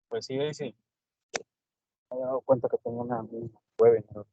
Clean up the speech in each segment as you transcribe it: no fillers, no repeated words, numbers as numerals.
Pues sí, ahí sí, me he dado cuenta que tengo un webinar.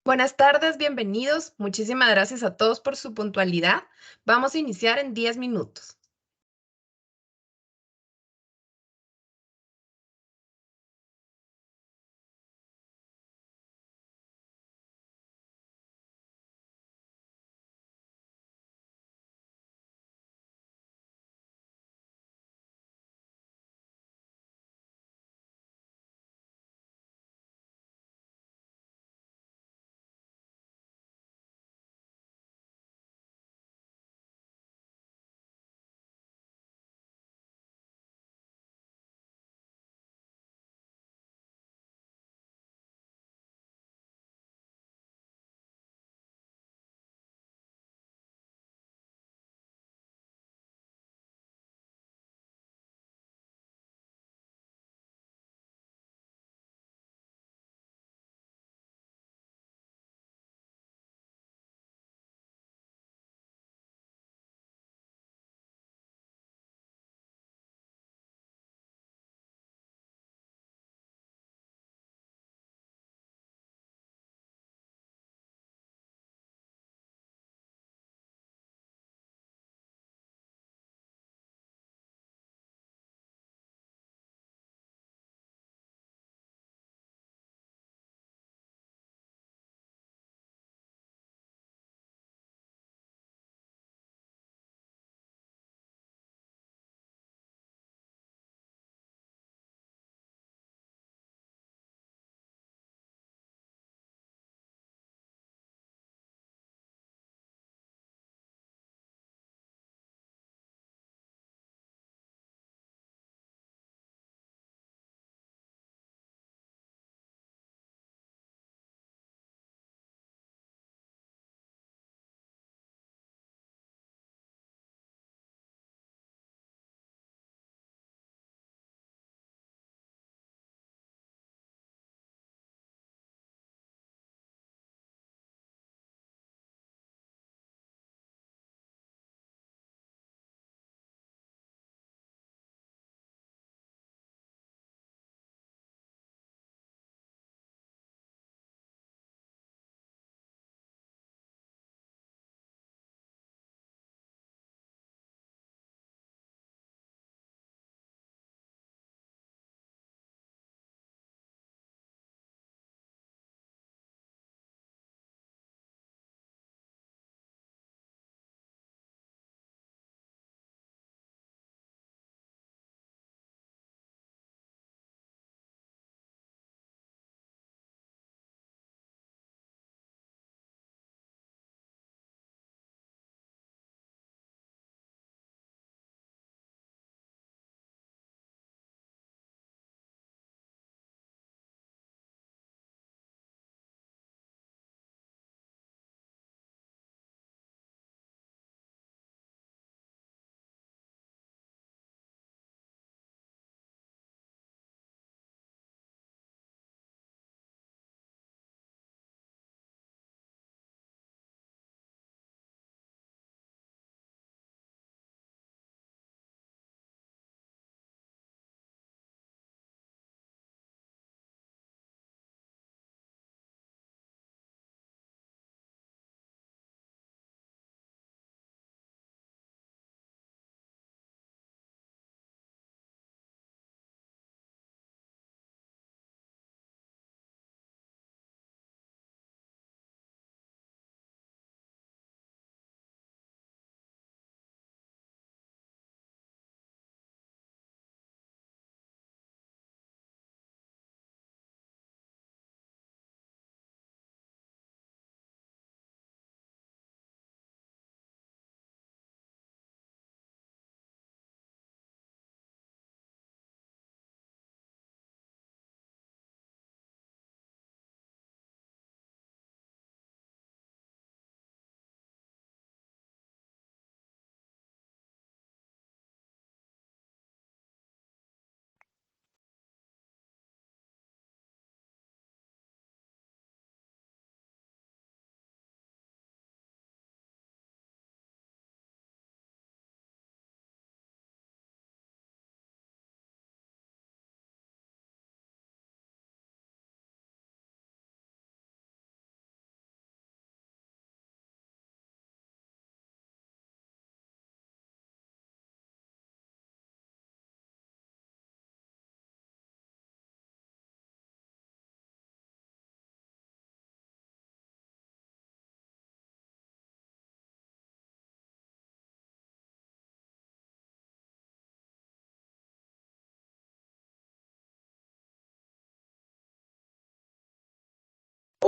Buenas tardes, bienvenidos. Muchísimas gracias a todos por su puntualidad. Vamos a iniciar en 10 minutos.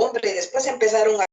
incertidumbre y después empezaron a...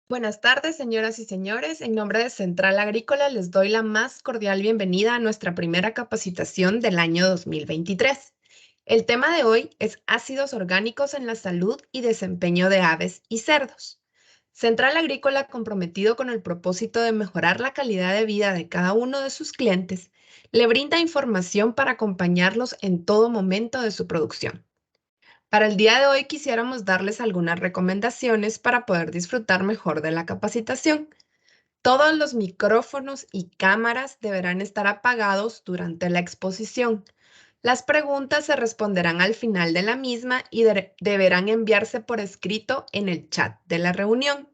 Buenas tardes, señoras y señores. En nombre de Central Agrícola les doy la más cordial bienvenida a nuestra primera capacitación del año 2023. El tema de hoy es ácidos orgánicos en la salud y desempeño de aves y cerdos. Central Agrícola, comprometido con el propósito de mejorar la calidad de vida de cada uno de sus clientes, le brinda información para acompañarlos en todo momento de su producción. Para el día de hoy quisiéramos darles algunas recomendaciones para poder disfrutar mejor de la capacitación. Todos los micrófonos y cámaras deberán estar apagados durante la exposición. Las preguntas se responderán al final de la misma y deberán enviarse por escrito en el chat de la reunión.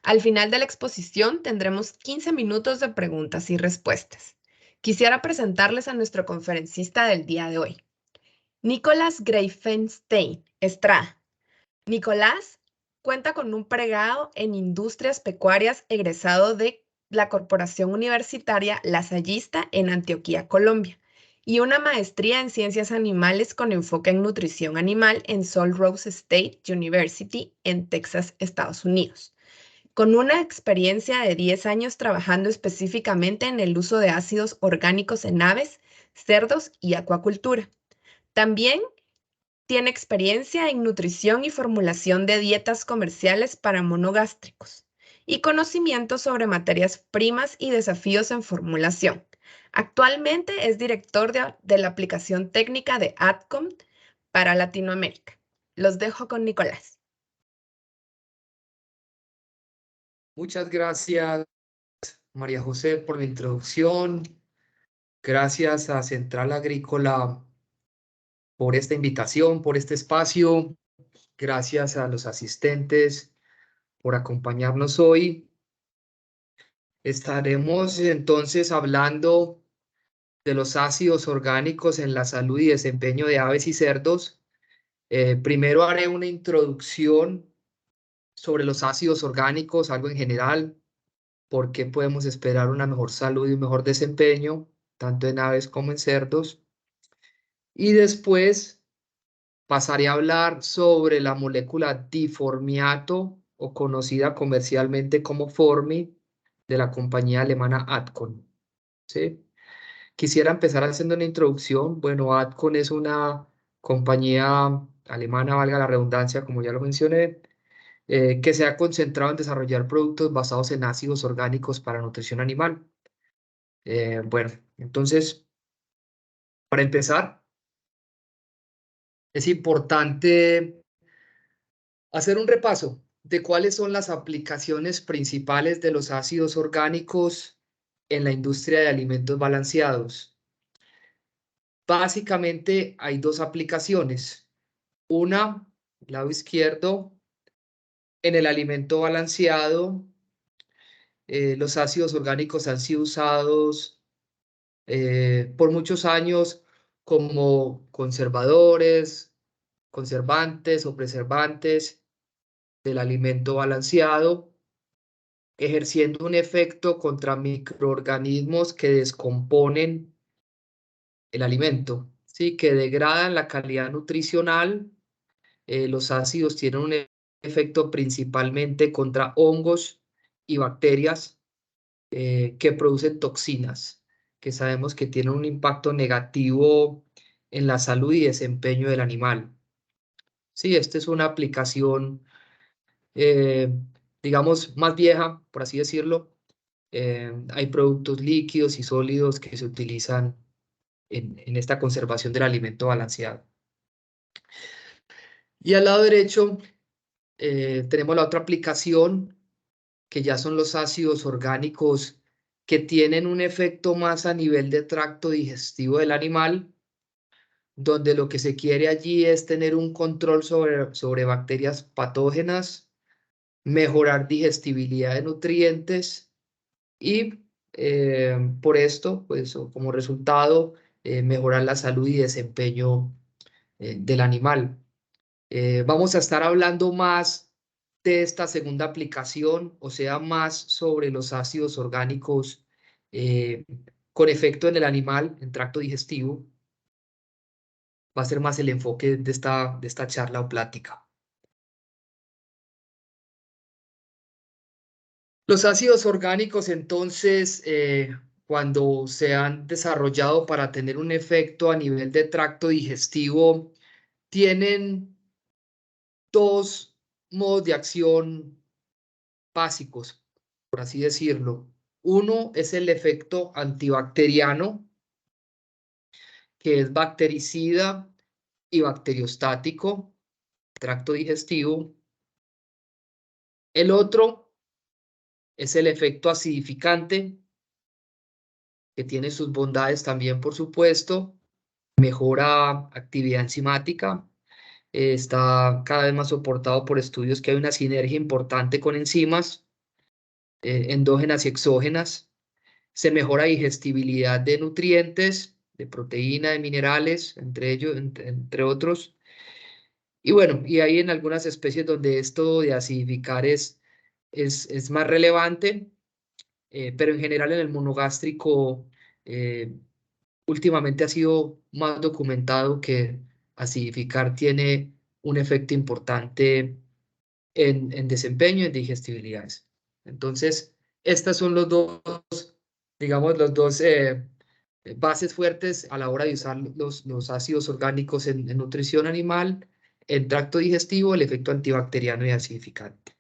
Al final de la exposición tendremos 15 minutos de preguntas y respuestas. Quisiera presentarles a nuestro conferencista del día de hoy. Nicolás Greifenstein Estrada. Nicolás cuenta con un pregrado en Industrias Pecuarias egresado de la Corporación Universitaria Lasallista en Antioquia, Colombia, y una maestría en Ciencias Animales con enfoque en nutrición animal en Sul Ross State University en Texas, Estados Unidos, con una experiencia de 10 años trabajando específicamente en el uso de ácidos orgánicos en aves, cerdos y acuacultura. También tiene experiencia en nutrición y formulación de dietas comerciales para monogástricos y conocimiento sobre materias primas y desafíos en formulación. Actualmente es director de la aplicación técnica de ADCOM para Latinoamérica. Los dejo con Nicolás. Muchas gracias, María José, por la introducción. Gracias a Central Agrícola por esta invitación, por este espacio. Gracias a los asistentes por acompañarnos hoy. Estaremos entonces hablando de los ácidos orgánicos en la salud y desempeño de aves y cerdos. Primero haré una introducción sobre los ácidos orgánicos, algo en general, por qué podemos esperar una mejor salud y un mejor desempeño, tanto en aves como en cerdos. Y después pasaré a hablar sobre la molécula diformiato, o conocida comercialmente como Formi, de la compañía alemana Adcon. ¿Sí? Quisiera empezar haciendo una introducción. Bueno, Adcon es una compañía alemana, valga la redundancia, como ya lo mencioné, que se ha concentrado en desarrollar productos basados en ácidos orgánicos para nutrición animal. Bueno, entonces, para empezar, es importante hacer un repaso de cuáles son las aplicaciones principales de los ácidos orgánicos en la industria de alimentos balanceados. Básicamente hay dos aplicaciones. Una, lado izquierdo, en el alimento balanceado, los ácidos orgánicos han sido usados por muchos años como conservadores, conservantes o preservantes del alimento balanceado, ejerciendo un efecto contra microorganismos que descomponen el alimento, ¿sí? Que degradan la calidad nutricional. Los ácidos tienen un efecto principalmente contra hongos y bacterias que producen toxinas, que sabemos que tienen un impacto negativo en la salud y desempeño del animal. Sí, esta es una aplicación, eh, digamos, más vieja, por así decirlo. Hay productos líquidos y sólidos que se utilizan en esta conservación del alimento balanceado. Y al lado derecho tenemos la otra aplicación, que ya son los ácidos orgánicos que tienen un efecto más a nivel de tracto digestivo del animal, donde lo que se quiere allí es tener un control sobre bacterias patógenas, mejorar digestibilidad de nutrientes y por esto, pues como resultado, mejorar la salud y desempeño del animal. Vamos a estar hablando más de esta segunda aplicación, o sea, más sobre los ácidos orgánicos con efecto en el animal, en tracto digestivo. Va a ser más el enfoque de esta charla o plática. Los ácidos orgánicos, entonces, cuando se han desarrollado para tener un efecto a nivel de tracto digestivo, tienen dos modos de acción básicos, por así decirlo. Uno es el efecto antibacteriano, que es bactericida y bacteriostático, tracto digestivo. El otro es el efecto acidificante, que tiene sus bondades también, por supuesto. Mejora actividad enzimática. Está cada vez más soportado por estudios que hay una sinergia importante con enzimas endógenas y exógenas. Se mejora digestibilidad de nutrientes proteína, de minerales, entre ellos, entre otros. Y bueno, y hay en algunas especies donde esto de acidificar es más relevante, pero en general en el monogástrico últimamente ha sido más documentado que acidificar tiene un efecto importante en desempeño y en digestibilidades. Entonces, estas son los dos, digamos, los dos bases fuertes a la hora de usar los ácidos orgánicos en nutrición animal, en tracto digestivo, el efecto antibacteriano y acidificante.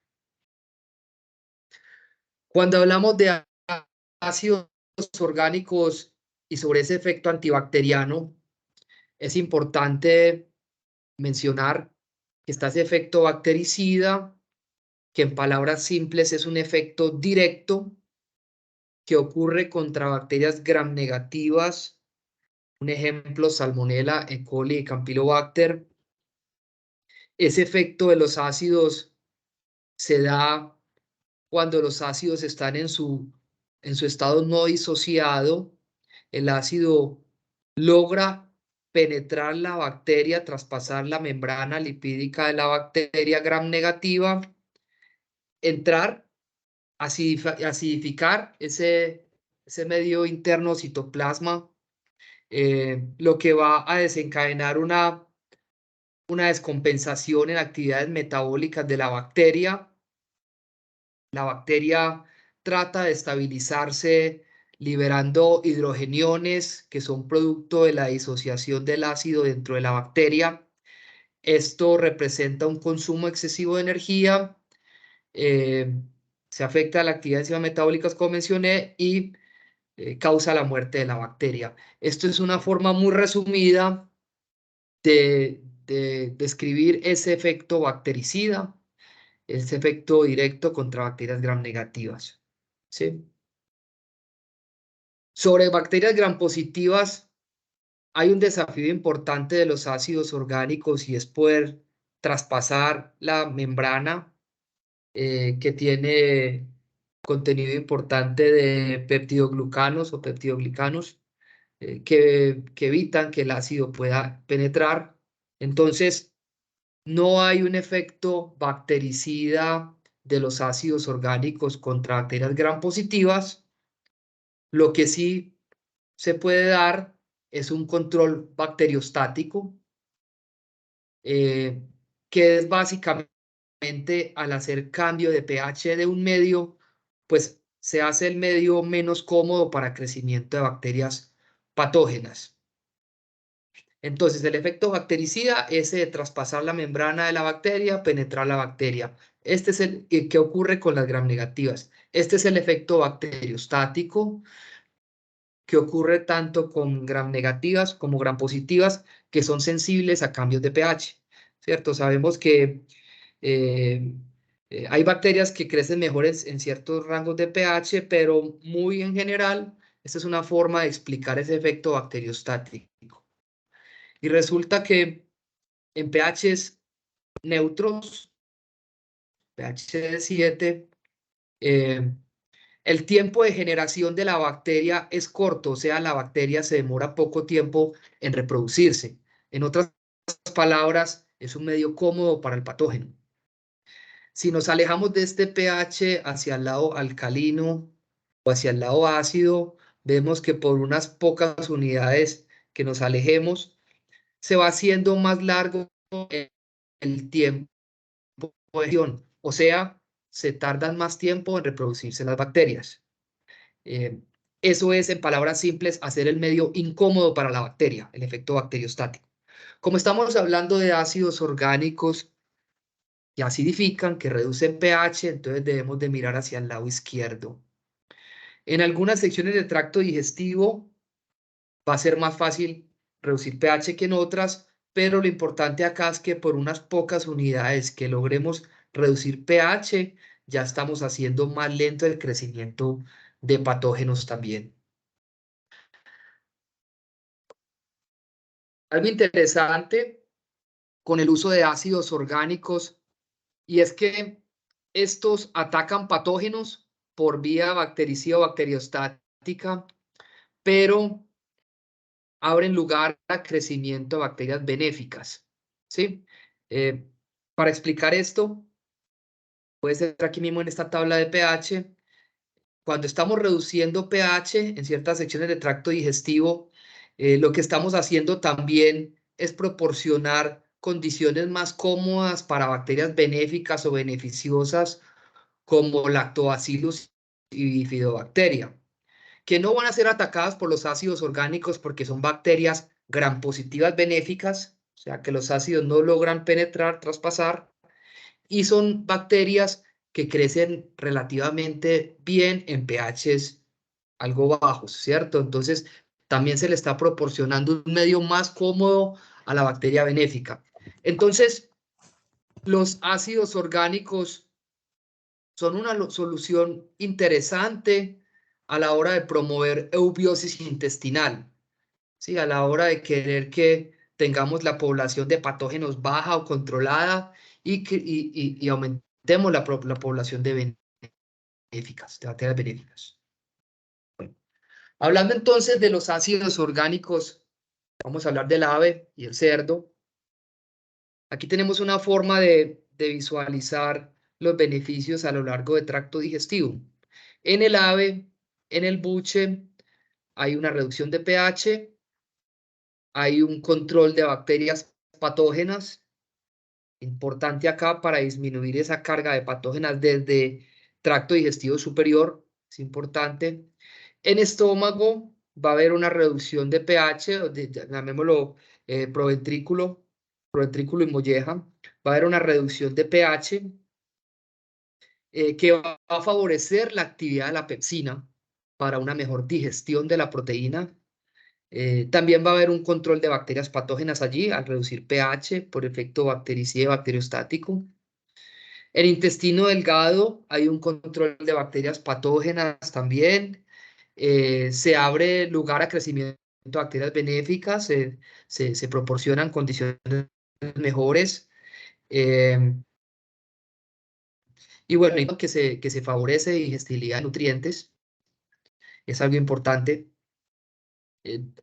Cuando hablamos de ácidos orgánicos y sobre ese efecto antibacteriano, es importante mencionar que está ese efecto bactericida, que en palabras simples es un efecto directo que ocurre contra bacterias gram negativas, un ejemplo, Salmonella, E. coli y Campylobacter. Ese efecto de los ácidos se da cuando los ácidos están en su estado no disociado. El ácido logra penetrar la bacteria, traspasar la membrana lipídica de la bacteria gram negativa, entrar, acidificar ese medio interno citoplasma, lo que va a desencadenar una descompensación en actividades metabólicas de la bacteria. La bacteria trata de estabilizarse liberando hidrogeniones que son producto de la disociación del ácido dentro de la bacteria. Esto representa un consumo excesivo de energía, se afecta a la actividad de enzimas metabólicas, como mencioné, y causa la muerte de la bacteria. Esto es una forma muy resumida de describir ese efecto bactericida, ese efecto directo contra bacterias gram negativas. ¿Sí? Sobre bacterias gram positivas, hay un desafío importante de los ácidos orgánicos y es poder traspasar la membrana que tiene contenido importante de peptidoglucanos o peptidoglicanos que evitan que el ácido pueda penetrar. Entonces, no hay un efecto bactericida de los ácidos orgánicos contra bacterias gram positivas. Lo que sí se puede dar es un control bacteriostático, que es básicamente al hacer cambio de pH de un medio, pues se hace el medio menos cómodo para crecimiento de bacterias patógenas. Entonces, el efecto bactericida es de traspasar la membrana de la bacteria, penetrar la bacteria. Este es el que ocurre con las gram negativas. Este es el efecto bacteriostático que ocurre tanto con gram negativas como gram positivas, que son sensibles a cambios de pH, ¿cierto? Sabemos que hay bacterias que crecen mejores en ciertos rangos de pH, pero muy en general, esta es una forma de explicar ese efecto bacteriostático. Y resulta que en pHs neutros, pH de 7, el tiempo de generación de la bacteria es corto, o sea, la bacteria se demora poco tiempo en reproducirse. En otras palabras, es un medio cómodo para el patógeno. Si nos alejamos de este pH hacia el lado alcalino o hacia el lado ácido, vemos que por unas pocas unidades que nos alejemos, se va haciendo más largo el tiempo de acción, o sea, se tardan más tiempo en reproducirse las bacterias. Eso es, en palabras simples, hacer el medio incómodo para la bacteria, el efecto bacteriostático. Como estamos hablando de ácidos orgánicos que acidifican, que reducen pH, entonces debemos de mirar hacia el lado izquierdo. En algunas secciones del tracto digestivo va a ser más fácil reducir pH que en otras, pero lo importante acá es que por unas pocas unidades que logremos reducir pH, ya estamos haciendo más lento el crecimiento de patógenos también. Algo interesante con el uso de ácidos orgánicos y es que estos atacan patógenos por vía bactericida o bacteriostática, pero abren lugar a crecimiento de bacterias benéficas, ¿sí? Para explicar esto, puede ser aquí mismo en esta tabla de pH. Cuando estamos reduciendo pH en ciertas secciones de tracto digestivo, lo que estamos haciendo también es proporcionar condiciones más cómodas para bacterias benéficas o beneficiosas como Lactobacillus y Bifidobacteria, que no van a ser atacadas por los ácidos orgánicos porque son bacterias gram positivas benéficas, o sea que los ácidos no logran penetrar, traspasar, y son bacterias que crecen relativamente bien en pHs algo bajos, ¿cierto? Entonces, también se le está proporcionando un medio más cómodo a la bacteria benéfica. Entonces, los ácidos orgánicos son una solución interesante a la hora de promover eubiosis intestinal, ¿sí? A la hora de querer que tengamos la población de patógenos baja o controlada y aumentemos la población de benéficas, de bacterias benéficas. Bueno, hablando entonces de los ácidos orgánicos, vamos a hablar del ave y el cerdo. Aquí tenemos una forma de visualizar los beneficios a lo largo del tracto digestivo. En el ave, en el buche, hay una reducción de pH, hay un control de bacterias patógenas, importante acá para disminuir esa carga de patógenas desde tracto digestivo superior, es importante. En estómago va a haber una reducción de pH, llamémoslo proventrículo y molleja, va a haber una reducción de pH que va a favorecer la actividad de la pepsina para una mejor digestión de la proteína. También va a haber un control de bacterias patógenas allí al reducir pH por efecto bactericida y bacteriostático. En intestino delgado hay un control de bacterias patógenas también. Se abre lugar a crecimiento de bacterias benéficas, se proporcionan condiciones mejores. Y bueno, y que se favorece digestibilidad de nutrientes, es algo importante.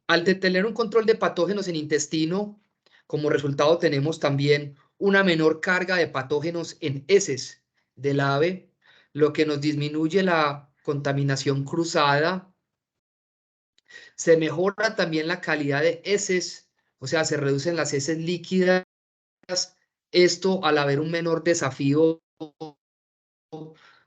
Al tener un control de patógenos en intestino, como resultado tenemos también una menor carga de patógenos en heces del ave, lo que nos disminuye la contaminación cruzada. Se mejora también la calidad de heces, o sea, se reducen las heces líquidas. Esto al haber un menor desafío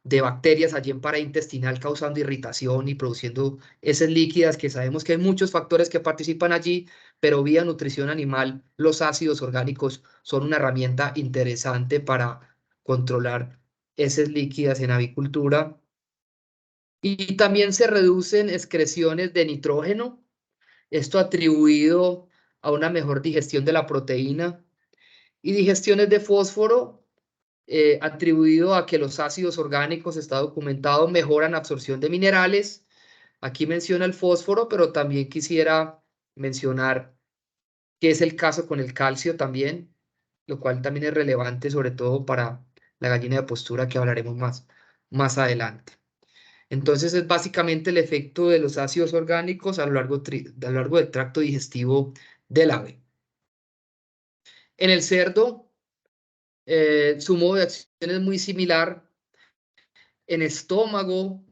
de bacterias allí en pared intestinal causando irritación y produciendo heces líquidas, que sabemos que hay muchos factores que participan allí, pero vía nutrición animal, los ácidos orgánicos son una herramienta interesante para controlar heces líquidas en avicultura. Y también se reducen excreciones de nitrógeno, esto atribuido a una mejor digestión de la proteína, y digestiones de fósforo, atribuido a que los ácidos orgánicos, está documentado, mejoran absorción de minerales. Aquí menciona el fósforo, pero también quisiera mencionar que es el caso con el calcio también, lo cual también es relevante, sobre todo para la gallina de postura que hablaremos más adelante. Entonces es básicamente el efecto de los ácidos orgánicos a lo largo del tracto digestivo del ave. En el cerdo, su modo de acción es muy similar. En estómago,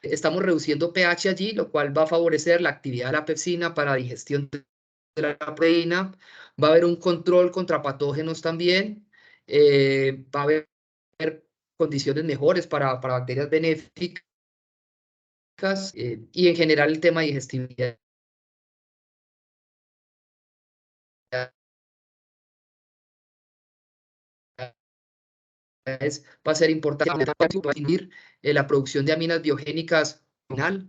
estamos reduciendo pH allí, lo cual va a favorecer la actividad de la pepsina para digestión de la proteína. Va a haber un control contra patógenos también. Va a haber condiciones mejores para bacterias benéficas. Y en general el tema de digestibilidad va a ser importante para disminuir la producción de aminas biogénicas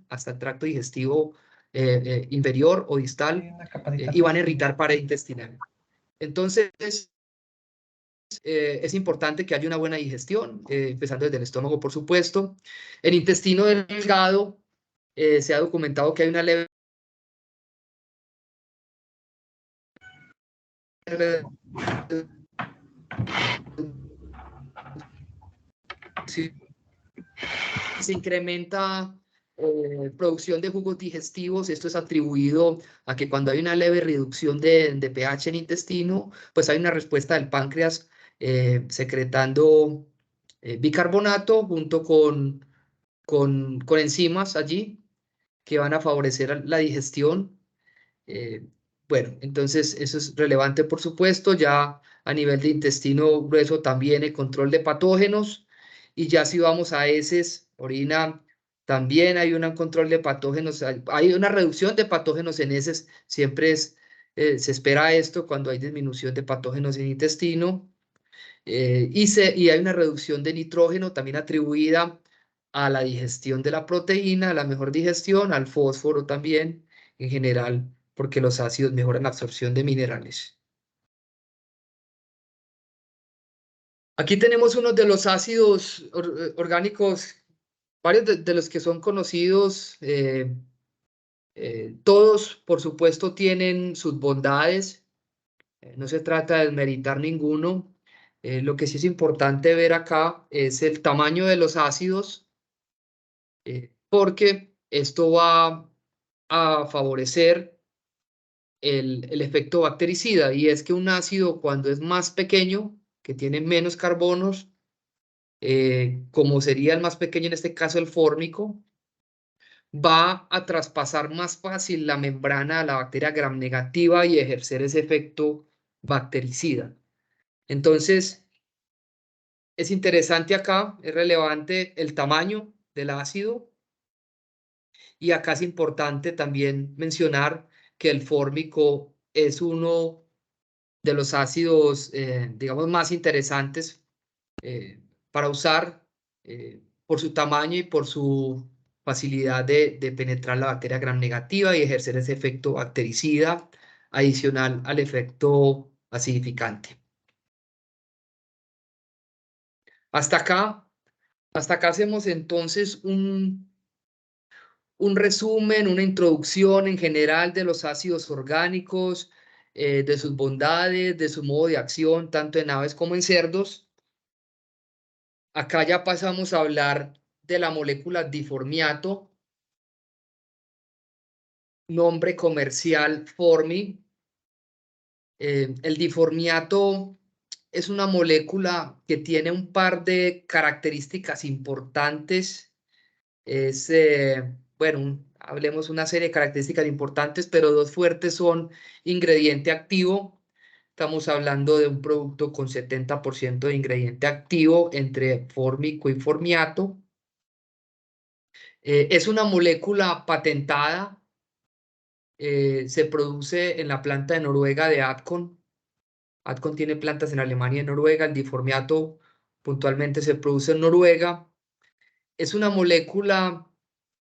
hasta el tracto digestivo inferior o distal, y van a irritar pared intestinal. Entonces, es importante que haya una buena digestión, empezando desde el estómago, por supuesto. En intestino delgado, se ha documentado que hay una leve se incrementa producción de jugos digestivos. Esto es atribuido a que cuando hay una leve reducción de pH en intestino, pues hay una respuesta del páncreas secretando bicarbonato junto con enzimas allí que van a favorecer la digestión. Eh, bueno, entonces eso es relevante, por supuesto. Ya a nivel de intestino grueso también el control de patógenos. Y ya si vamos a heces, orina, también hay un control de patógenos. Hay una reducción de patógenos en heces. Siempre se espera esto cuando hay disminución de patógenos en intestino. Y hay una reducción de nitrógeno también atribuida a la digestión de la proteína, a la mejor digestión, al fósforo también, en general, porque los ácidos mejoran la absorción de minerales. Aquí tenemos uno de los ácidos orgánicos, varios de los que son conocidos. Todos, por supuesto, tienen sus bondades. No se trata de desmeritar ninguno. Lo que sí es importante ver acá es el tamaño de los ácidos, porque esto va a favorecer el efecto bactericida, y es que un ácido, cuando es más pequeño, que tiene menos carbonos, como sería el más pequeño en este caso el fórmico, va a traspasar más fácil la membrana a la bacteria gram negativa y ejercer ese efecto bactericida. Entonces, es interesante acá, es relevante el tamaño del ácido, y acá es importante también mencionar que el fórmico es uno de los ácidos, digamos, más interesantes para usar por su tamaño y por su facilidad de penetrar la bacteria gram negativa y ejercer ese efecto bactericida adicional al efecto acidificante. Hasta acá, hasta acá hacemos entonces un resumen, una introducción en general de los ácidos orgánicos, de sus bondades, de su modo de acción, tanto en aves como en cerdos. Acá ya pasamos a hablar de la molécula diformiato, nombre comercial Formi. El diformiato es una molécula que tiene un par de características importantes. Bueno, hablemos una serie de características importantes, pero dos fuertes son ingrediente activo. Estamos hablando de un producto con 70% de ingrediente activo entre fórmico y formiato. Es una molécula patentada. Se produce en la planta de Noruega de Adcon. Adcon tiene plantas en Alemania y en Noruega. El diformiato puntualmente se produce en Noruega. Es una molécula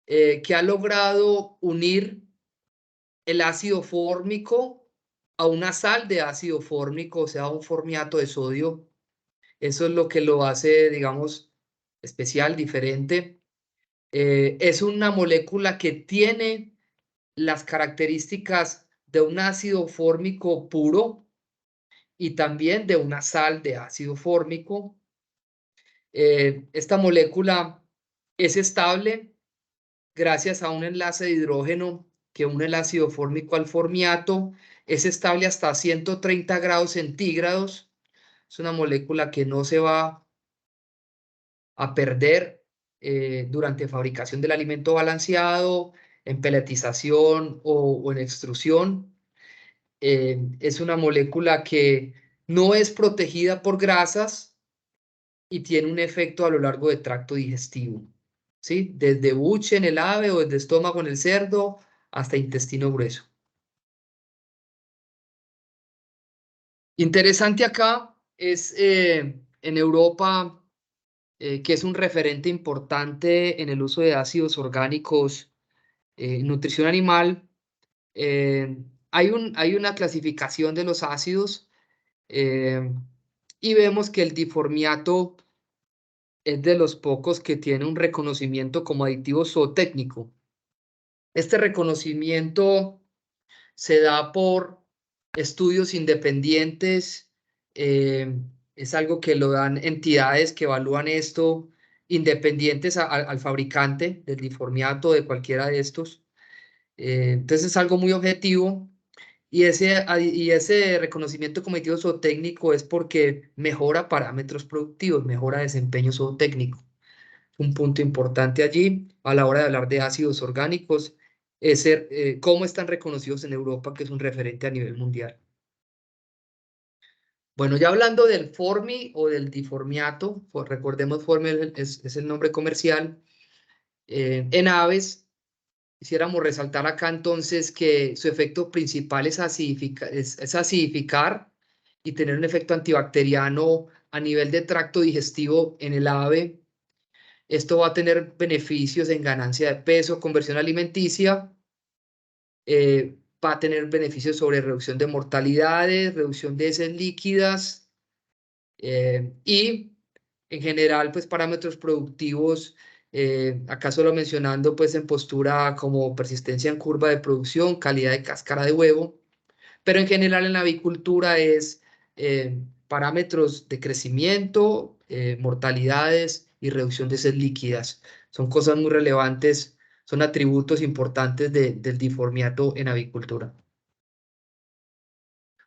que ha logrado unir el ácido fórmico a una sal de ácido fórmico, o sea, un formiato de sodio. Eso es lo que lo hace, digamos, especial, diferente. Es una molécula que tiene las características de un ácido fórmico puro y también de una sal de ácido fórmico. Esta molécula es estable gracias a un enlace de hidrógeno que une el ácido fórmico al formiato. Es estable hasta 130 grados centígrados. Es una molécula que no se va a perder durante fabricación del alimento balanceado, en peletización o en extrusión. Es una molécula que no es protegida por grasas y tiene un efecto a lo largo del tracto digestivo, ¿sí? Desde buche en el ave o desde estómago en el cerdo hasta intestino grueso. Interesante acá es en Europa, que es un referente importante en el uso de ácidos orgánicos en nutrición animal. Hay una clasificación de los ácidos, eh, y vemos que el diformiato es de los pocos que tiene un reconocimiento como aditivo zootécnico. Este reconocimiento se da por estudios independientes. Es algo que lo dan entidades que evalúan esto independientes al fabricante del difórmiato, de cualquiera de estos. Entonces es algo muy objetivo. Y ese reconocimiento cognitivo zootécnico es porque mejora parámetros productivos, mejora desempeño zootécnico. Un punto importante allí a la hora de hablar de ácidos orgánicos es cómo están reconocidos en Europa, que es un referente a nivel mundial. Bueno, ya hablando del Formi o del difórmiato, pues recordemos Formi es el nombre comercial. En aves, quisiéramos resaltar acá entonces que su efecto principal es acidificar y tener un efecto antibacteriano a nivel de tracto digestivo en el ave. Esto va a tener beneficios en ganancia de peso, conversión alimenticia, va a tener beneficios sobre reducción de mortalidades, reducción de heces líquidas y en general pues parámetros productivos, acá solo mencionando pues en postura como persistencia en curva de producción, calidad de cáscara de huevo, pero en general en la avicultura es parámetros de crecimiento, mortalidades y reducción de heces líquidas. Son cosas muy relevantes, son atributos importantes del difórmiato en avicultura.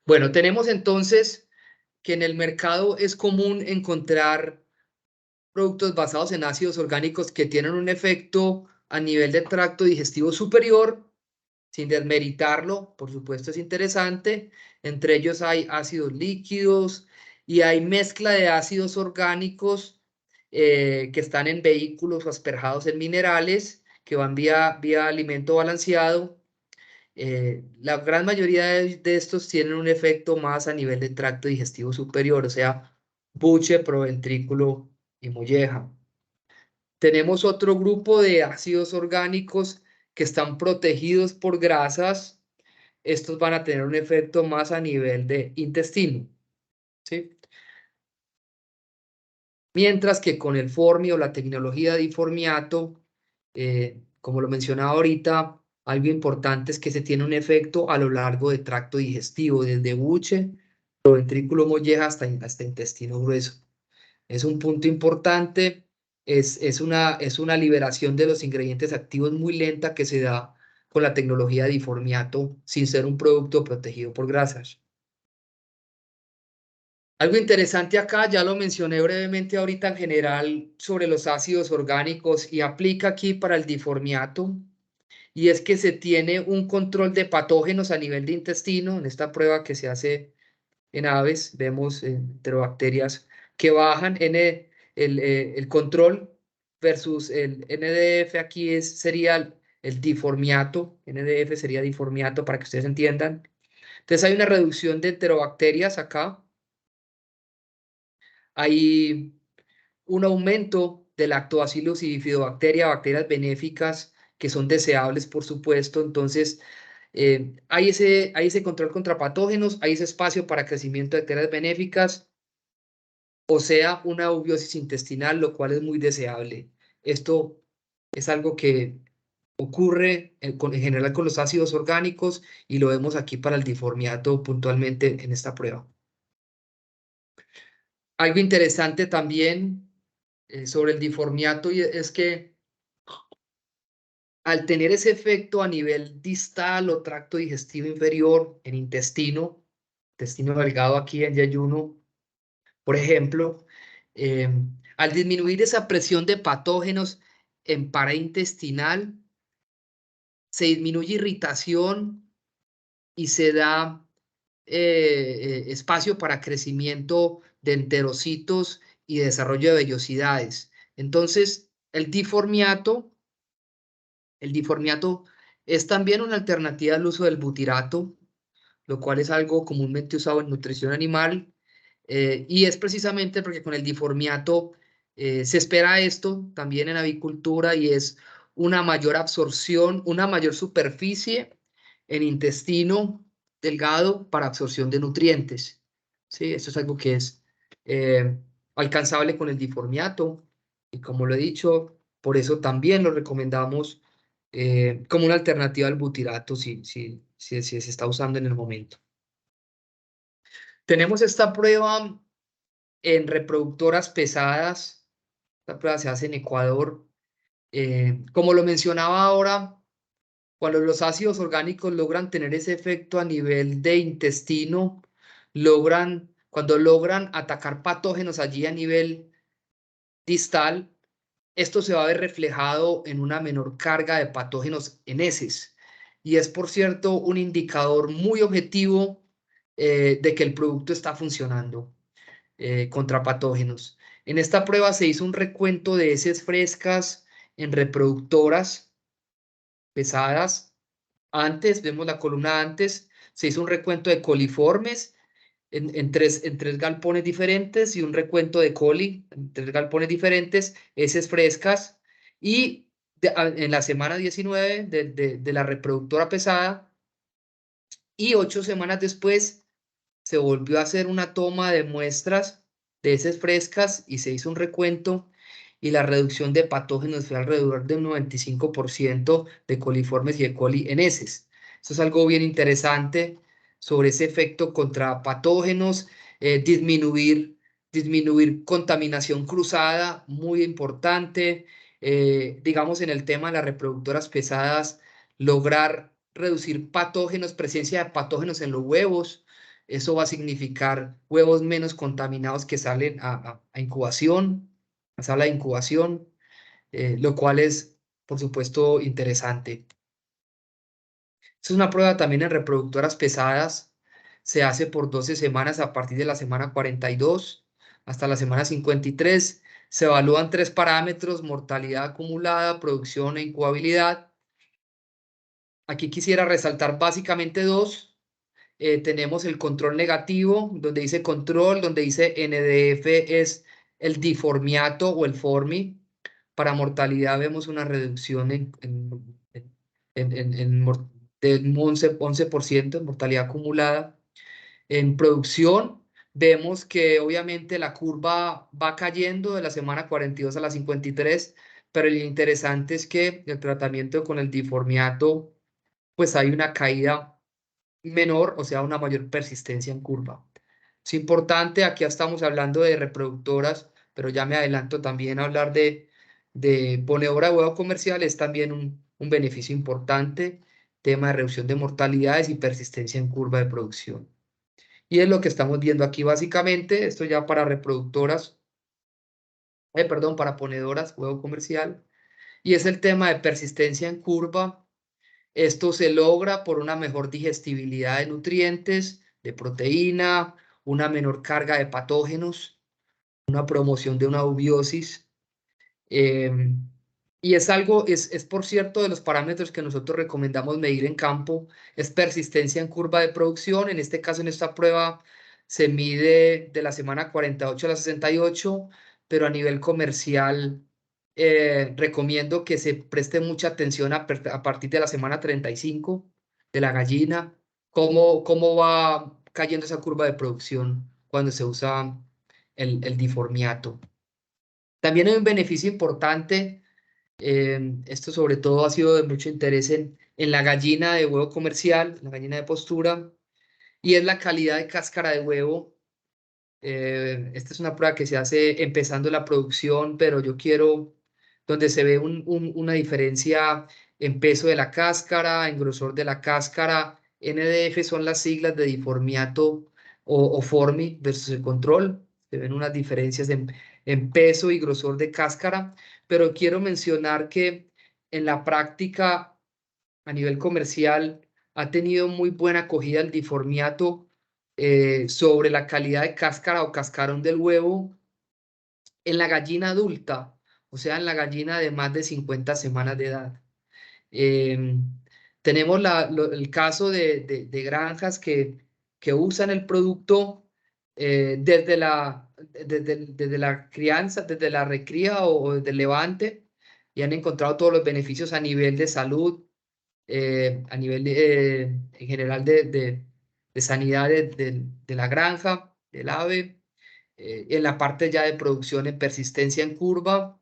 Bueno, tenemos entonces que en el mercado es común encontrar productos basados en ácidos orgánicos que tienen un efecto a nivel de tracto digestivo superior, sin desmeritarlo, por supuesto es interesante. Entre ellos hay ácidos líquidos y hay mezcla de ácidos orgánicos que están en vehículos o asperjados en minerales que van vía alimento balanceado. La gran mayoría de estos tienen un efecto más a nivel de tracto digestivo superior, o sea, buche, proventrículo y molleja. Tenemos otro grupo de ácidos orgánicos que están protegidos por grasas. Estos van a tener un efecto más a nivel de intestino, ¿sí? Mientras que con el Formi o la tecnología de difórmiato, como lo mencionaba ahorita, algo importante es que se tiene un efecto a lo largo del tracto digestivo, desde buche, ventrículo molleja hasta intestino grueso. Es un punto importante, es una liberación de los ingredientes activos muy lenta que se da con la tecnología de difórmiato sin ser un producto protegido por grasas. Algo interesante acá, ya lo mencioné brevemente ahorita en general sobre los ácidos orgánicos y aplica aquí para el difórmiato, y es que se tiene un control de patógenos a nivel de intestino. En esta prueba que se hace en aves, vemos enterobacterias que bajan en el control versus el NDF, aquí sería el difórmiato, NDF sería difórmiato para que ustedes entiendan. Entonces hay una reducción de enterobacterias acá. Hay un aumento de lactobacillus y bifidobacteria, bacterias benéficas que son deseables, por supuesto. Entonces, hay ese control contra patógenos, hay ese espacio para crecimiento de bacterias benéficas, o sea, una eubiosis intestinal, lo cual es muy deseable. Esto es algo que ocurre en general con los ácidos orgánicos y lo vemos aquí para el difórmiato puntualmente en esta prueba. Algo interesante también sobre el difórmiato es que al tener ese efecto a nivel distal o tracto digestivo inferior en intestino delgado aquí en yeyuno, por ejemplo, eh, al disminuir esa presión de patógenos en pared intestinal, se disminuye irritación y se da espacio para crecimiento de enterocitos y desarrollo de vellosidades. Entonces, el difórmiato es también una alternativa al uso del butirato, lo cual es algo comúnmente usado en nutrición animal, y es precisamente porque con el difórmiato se espera esto también en avicultura y es una mayor absorción, una mayor superficie en intestino delgado para absorción de nutrientes. ¿Sí? Esto es algo que es alcanzable con el difórmiato y como lo he dicho, por eso también lo recomendamos como una alternativa al butirato si se está usando en el momento. Tenemos esta prueba en reproductoras pesadas Esta prueba se hace en Ecuador. Como lo mencionaba ahora, cuando los ácidos orgánicos logran tener ese efecto a nivel de intestino, cuando logran atacar patógenos allí a nivel distal, esto se va a ver reflejado en una menor carga de patógenos en heces. Y es, por cierto, un indicador muy objetivo de que el producto está funcionando contra patógenos. En esta prueba se hizo un recuento de heces frescas en reproductoras pesadas. Antes, vemos la columna antes, se hizo un recuento de coliformes en tres galpones diferentes y un recuento de coli en 3 galpones diferentes, heces frescas. Y en la semana 19 de la reproductora pesada y 8 semanas después se volvió a hacer una toma de muestras de heces frescas y se hizo un recuento y la reducción de patógenos fue alrededor de un 95% de coliformes y E. coli en heces. Esto es algo bien interesante sobre ese efecto contra patógenos, disminuir contaminación cruzada, muy importante. Digamos, en el tema de las reproductoras pesadas, lograr reducir patógenos, presencia de patógenos en los huevos. Eso va a significar huevos menos contaminados que salen a incubación, a sala de incubación, lo cual es, por supuesto, interesante. Esta es una prueba también en reproductoras pesadas. Se hace por 12 semanas a partir de la semana 42 hasta la semana 53. Se evalúan 3 parámetros: mortalidad acumulada, producción e incubabilidad. Aquí quisiera resaltar básicamente 2. Tenemos el control negativo, donde dice control, donde dice NDF es el diformiato o el formi. Para mortalidad vemos una reducción del 11% en mortalidad acumulada. En producción vemos que obviamente la curva va cayendo de la semana 42 a la 53, pero lo interesante es que el tratamiento con el diformiato, pues hay una caída menor, o sea, una mayor persistencia en curva. Es importante, aquí ya estamos hablando de reproductoras, pero ya me adelanto también a hablar de ponedora de huevo comercial, es también un beneficio importante, tema de reducción de mortalidades y persistencia en curva de producción. Y es lo que estamos viendo aquí básicamente, esto ya para reproductoras, perdón, para ponedoras, huevo comercial, y es el tema de persistencia en curva. Esto se logra por una mejor digestibilidad de nutrientes, de proteína, una menor carga de patógenos, una promoción de una eubiosis. Y es por cierto de los parámetros que nosotros recomendamos medir en campo, es persistencia en curva de producción. En este caso, en esta prueba, se mide de la semana 48 a la 68, pero a nivel comercial recomiendo que se preste mucha atención a partir de la semana 35 de la gallina, cómo va cayendo esa curva de producción cuando se usa el diformiato. También hay un beneficio importante, esto sobre todo ha sido de mucho interés en la gallina de huevo comercial, la gallina de postura, y es la calidad de cáscara de huevo. Esta es una prueba que se hace empezando la producción, pero yo quiero, donde se ve una diferencia en peso de la cáscara, en grosor de la cáscara. NDF son las siglas de diformiato o formi versus el control. Se ven unas diferencias en peso y grosor de cáscara, pero quiero mencionar que en la práctica, a nivel comercial, ha tenido muy buena acogida el diformiato sobre la calidad de cáscara o cascarón del huevo en la gallina adulta, o sea, en la gallina de más de 50 semanas de edad. Tenemos el caso de granjas que usan el producto desde la crianza, desde la recría o desde el levante, y han encontrado todos los beneficios a nivel de salud, a nivel en general de sanidad de la granja, del ave, en la parte ya de producción en persistencia en curva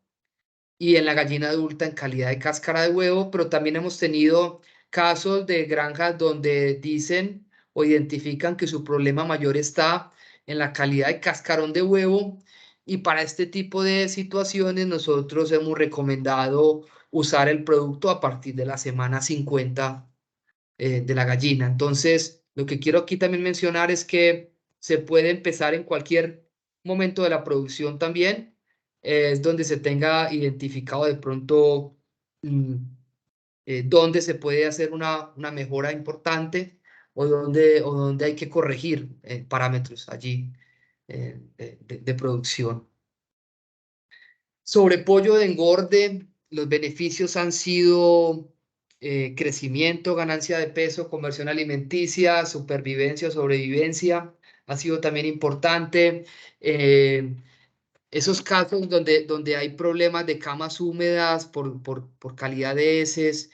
y en la gallina adulta en calidad de cáscara de huevo, pero también hemos tenido casos de granjas donde dicen o identifican que su problema mayor está en la calidad de cascarón de huevo y para este tipo de situaciones nosotros hemos recomendado usar el producto a partir de la semana 50 de la gallina. Entonces, lo que quiero aquí también mencionar es que se puede empezar en cualquier momento de la producción también, es donde se tenga identificado de pronto dónde se puede hacer una mejora importante o dónde hay que corregir parámetros allí de producción. Sobre pollo de engorde, los beneficios han sido crecimiento, ganancia de peso, conversión alimenticia, supervivencia, sobrevivencia. Ha sido también importante. Esos casos donde hay problemas de camas húmedas por calidad de heces,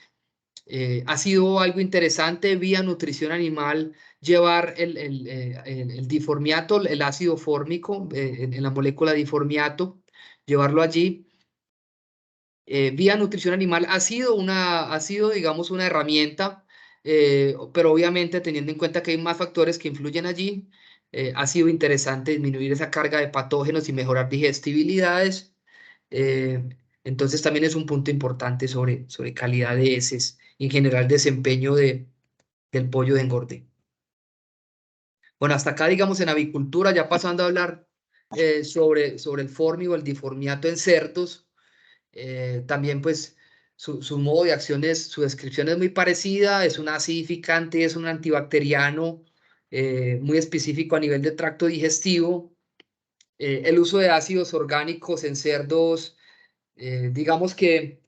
ha sido algo interesante vía nutrición animal llevar el diformiato, el ácido fórmico en la molécula diformiato, llevarlo allí. Vía nutrición animal ha sido, digamos, una herramienta, pero obviamente teniendo en cuenta que hay más factores que influyen allí, ha sido interesante disminuir esa carga de patógenos y mejorar digestibilidades. Eh, entonces también es un punto importante sobre calidad de heces y en general desempeño del pollo de engorde. Bueno, hasta acá, digamos, en avicultura, ya pasando a hablar sobre el fórmico, el diformiato en cerdos. También pues su modo de acción su descripción es muy parecida, es un acidificante, es un antibacteriano muy específico a nivel de tracto digestivo. El uso de ácidos orgánicos en cerdos, digamos que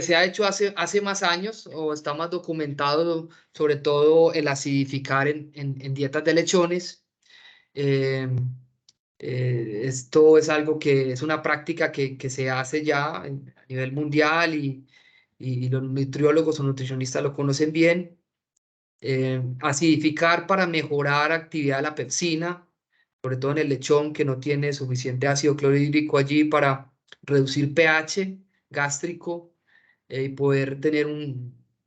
se ha hecho hace más años o está más documentado, sobre todo el acidificar en dietas de lechones. Eh, Esto es algo que es una práctica que se hace ya a nivel mundial y los nutriólogos o nutricionistas lo conocen bien. Acidificar para mejorar actividad de la pepsina, sobre todo en el lechón que no tiene suficiente ácido clorhídrico allí para reducir pH gástrico y poder tener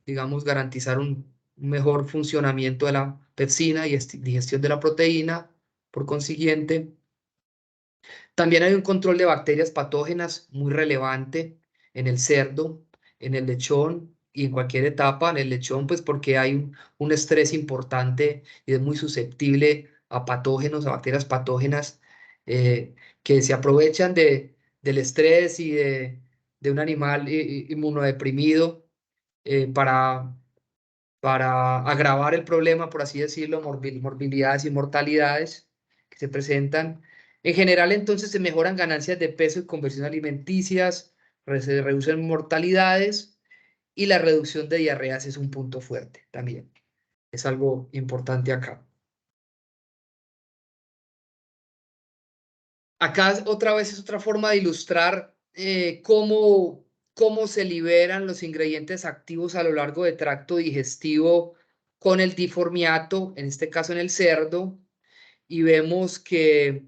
digamos, garantizar un mejor funcionamiento de la pepsina y digestión de la proteína, por consiguiente. También hay un control de bacterias patógenas muy relevante en el cerdo, en el lechón y en cualquier etapa. En el lechón, pues porque hay un estrés importante y es muy susceptible a patógenos, a bacterias patógenas que se aprovechan del estrés y de un animal inmunodeprimido para agravar el problema, por así decirlo, morbilidades y mortalidades que se presentan. En general, entonces, se mejoran ganancias de peso y conversión alimenticias, se reducen mortalidades y la reducción de diarreas es un punto fuerte también. Es algo importante acá. Acá otra vez es otra forma de ilustrar cómo se liberan los ingredientes activos a lo largo del tracto digestivo con el diformiato, en este caso en el cerdo, y vemos que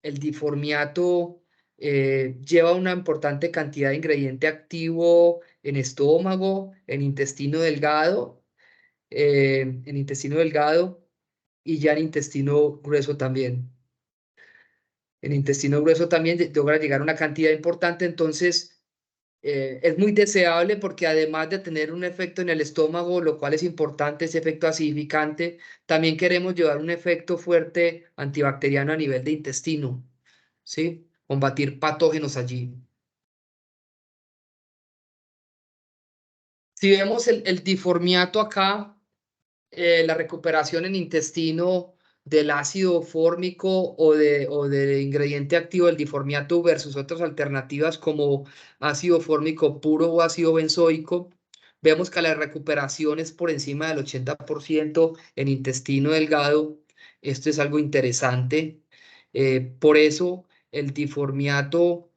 el diformiato lleva una importante cantidad de ingrediente activo en estómago, en intestino delgado y ya en intestino grueso también. En intestino grueso también logra llegar a una cantidad importante, entonces es muy deseable porque además de tener un efecto en el estómago, lo cual es importante, ese efecto acidificante, también queremos llevar un efecto fuerte antibacteriano a nivel de intestino, ¿sí? Combatir patógenos allí. Si vemos el diformiato acá, la recuperación en intestino del ácido fórmico o del ingrediente activo del diformiato versus otras alternativas como ácido fórmico puro o ácido benzoico, vemos que la recuperación es por encima del 80% en intestino delgado. Esto es algo interesante. Por eso el diformiato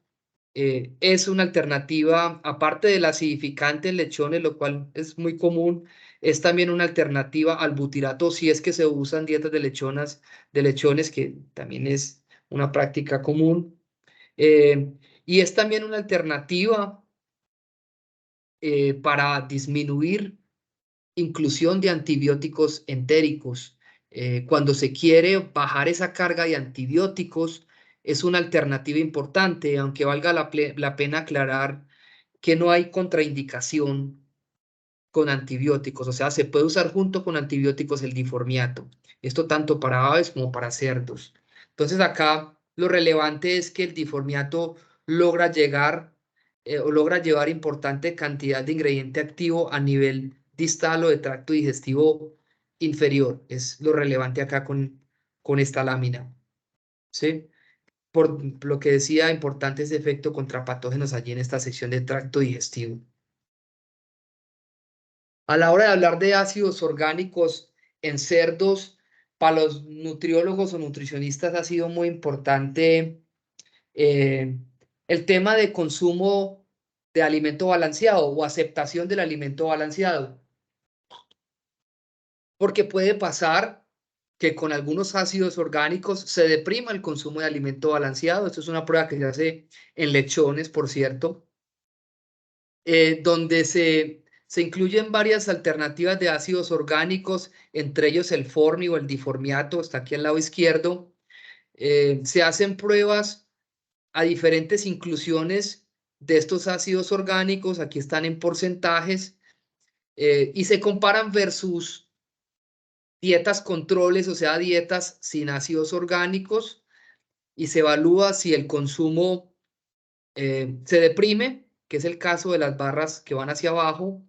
es una alternativa, aparte del acidificante en lechones, lo cual es muy común, es también una alternativa al butirato si es que se usan dietas de lechones, que también es una práctica común. Y es también una alternativa para disminuir inclusión de antibióticos entéricos, cuando se quiere bajar esa carga de antibióticos, es una alternativa importante, aunque valga la pena aclarar que no hay contraindicación con antibióticos, o sea, se puede usar junto con antibióticos el diformiato. Esto tanto para aves como para cerdos. Entonces acá lo relevante es que el diformiato logra llegar o logra llevar importante cantidad de ingrediente activo a nivel distal o de tracto digestivo inferior. Es lo relevante acá con esta lámina. ¿Sí? Por lo que decía, importante ese efecto contra patógenos allí en esta sección de tracto digestivo. A la hora de hablar de ácidos orgánicos en cerdos, para los nutriólogos o nutricionistas ha sido muy importante eh, el tema de consumo de alimento balanceado o aceptación del alimento balanceado. Porque puede pasar que con algunos ácidos orgánicos se deprima el consumo de alimento balanceado. Esto es una prueba que se hace en lechones, por cierto, donde se incluyen varias alternativas de ácidos orgánicos, entre ellos el formi o el diformiato, está aquí al lado izquierdo. Se hacen pruebas a diferentes inclusiones de estos ácidos orgánicos, aquí están en porcentajes, y se comparan versus dietas controles, o sea, dietas sin ácidos orgánicos, y se evalúa si el consumo se deprime, que es el caso de las barras que van hacia abajo,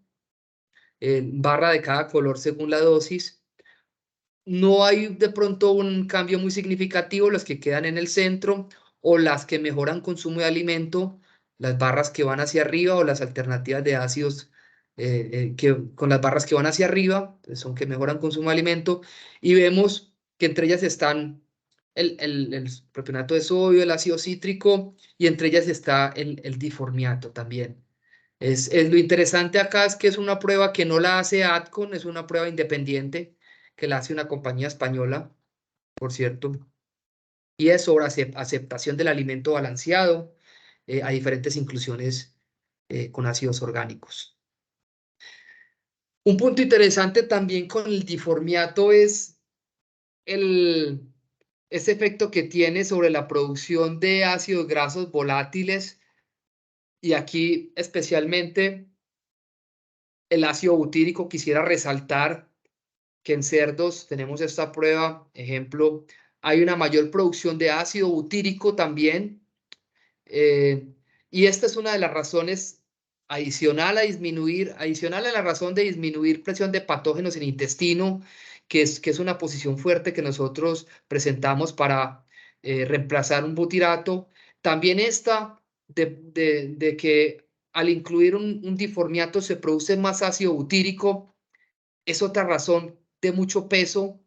barra de cada color según la dosis. No hay de pronto un cambio muy significativo, las que quedan en el centro o las que mejoran consumo de alimento, las barras que van hacia arriba o las alternativas de ácidos con las barras que van hacia arriba, son que mejoran consumo de alimento, y vemos que entre ellas están el propionato de sodio, el ácido cítrico, y entre ellas está el diformiato también. Lo interesante acá es que es una prueba que no la hace ADCON, es una prueba independiente que la hace una compañía española, por cierto, y es sobre aceptación del alimento balanceado a diferentes inclusiones con ácidos orgánicos. Un punto interesante también con el diformiato es ese efecto que tiene sobre la producción de ácidos grasos volátiles, y aquí especialmente el ácido butírico. Quisiera resaltar que en cerdos tenemos esta prueba, ejemplo, hay una mayor producción de ácido butírico también, y esta es una de las razones adicional a la razón de disminuir presión de patógenos en intestino, que es una posición fuerte que nosotros presentamos para reemplazar un butirato. También esta de que al incluir un diformiato se produce más ácido butírico, es otra razón de mucho peso,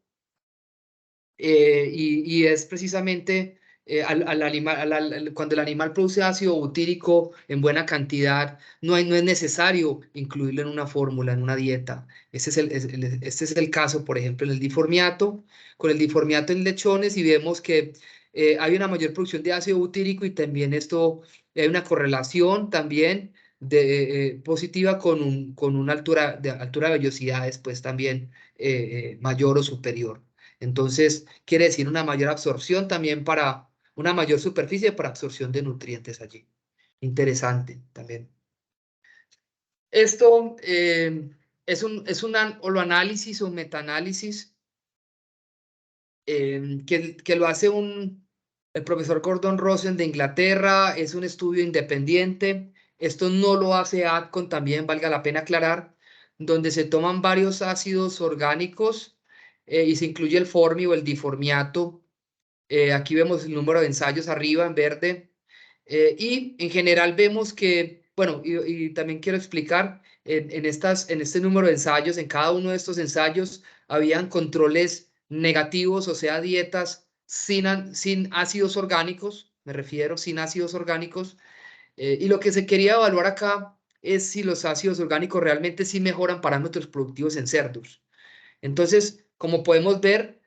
y es precisamente al animal, cuando el animal produce ácido butírico en buena cantidad, no es necesario incluirlo en una fórmula, en una dieta. Este es el caso, por ejemplo, en el diformiato, con el diformiato en lechones, y vemos que hay una mayor producción de ácido butírico, y también hay una correlación también positiva con una altura de vellosidades, pues también mayor o superior. Entonces, quiere decir una mayor absorción también para una mayor superficie para absorción de nutrientes allí. Interesante también. Esto es un holoanálisis o metaanálisis que lo hace el profesor Gordon Rosen de Inglaterra. Es un estudio independiente. Esto no lo hace ADCON, también valga la pena aclarar, donde se toman varios ácidos orgánicos y se incluye el formi o el diformiato. Aquí vemos el número de ensayos arriba en verde, y en general vemos que, bueno, y también quiero explicar, en este número de ensayos, en cada uno de estos ensayos, habían controles negativos, o sea, dietas sin ácidos orgánicos, me refiero, sin ácidos orgánicos, y lo que se quería evaluar acá es si los ácidos orgánicos realmente sí mejoran parámetros productivos en cerdos. Entonces, como podemos ver,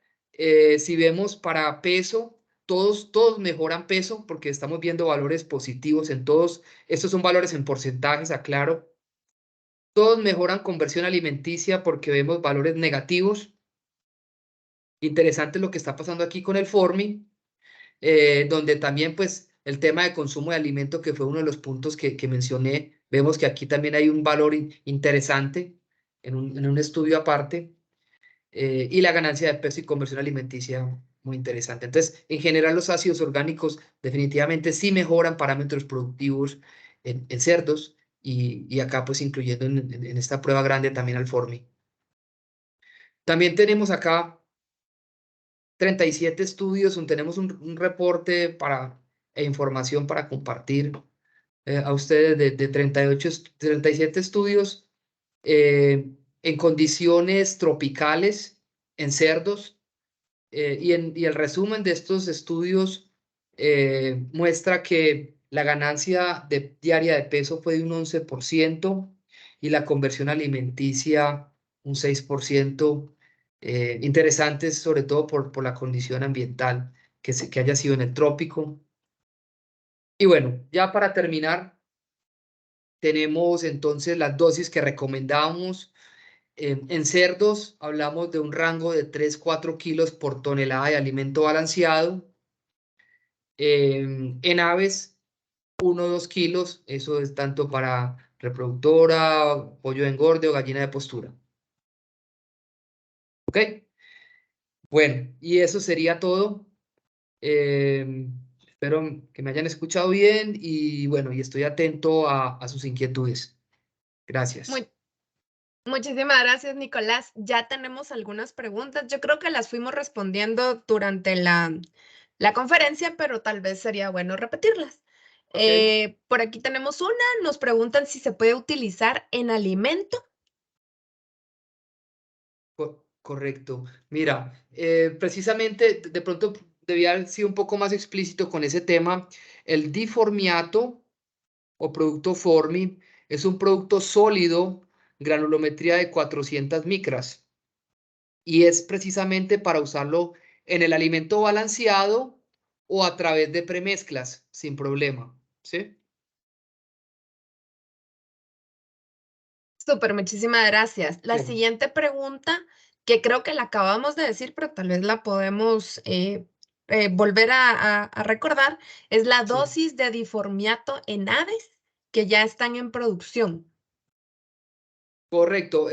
si vemos para peso, todos mejoran peso porque estamos viendo valores positivos en todos. Estos son valores en porcentajes, aclaro. Todos mejoran conversión alimenticia porque vemos valores negativos. Interesante lo que está pasando aquí con el Formi, donde también pues el tema de consumo de alimento, que fue uno de los puntos que mencioné, vemos que aquí también hay un valor interesante en un estudio aparte, y la ganancia de peso y conversión alimenticia muy interesante. Entonces, en general los ácidos orgánicos definitivamente sí mejoran parámetros productivos en cerdos y acá pues incluyendo en esta prueba grande también al Formi. También tenemos acá 37 estudios, tenemos un reporte e información para compartir a ustedes de 37 estudios en condiciones tropicales en cerdos, y el resumen de estos estudios muestra que la ganancia diaria de peso fue de un 11% y la conversión alimenticia un 6%. Interesantes sobre todo por la condición ambiental que haya sido en el trópico. Y bueno, ya para terminar, tenemos entonces las dosis que recomendamos. En cerdos hablamos de un rango de 3-4 kilos por tonelada de alimento balanceado. En aves, 1-2 kilos, eso es tanto para reproductora, pollo de engorde o gallina de postura. ¿Ok? Bueno, y eso sería todo. Espero que me hayan escuchado bien y bueno, y estoy atento a sus inquietudes. Gracias. Muchísimas gracias, Nicolás. Ya tenemos algunas preguntas. Yo creo que las fuimos respondiendo durante la conferencia, pero tal vez sería bueno repetirlas. Ok. Por aquí tenemos una. Nos preguntan si se puede utilizar en alimento. Correcto. Mira, precisamente de pronto debía haber sido un poco más explícito con ese tema. El diformiato o producto Formi es un producto sólido, granulometría de 400 micras, y es precisamente para usarlo en el alimento balanceado o a través de premezclas, sin problema. ¿Sí? Súper, muchísimas gracias. La Bien. siguiente pregunta, que creo que la acabamos de decir, pero tal vez la podemos volver a recordar, es la Sí. dosis de diformiato en aves que ya están en producción. Correcto.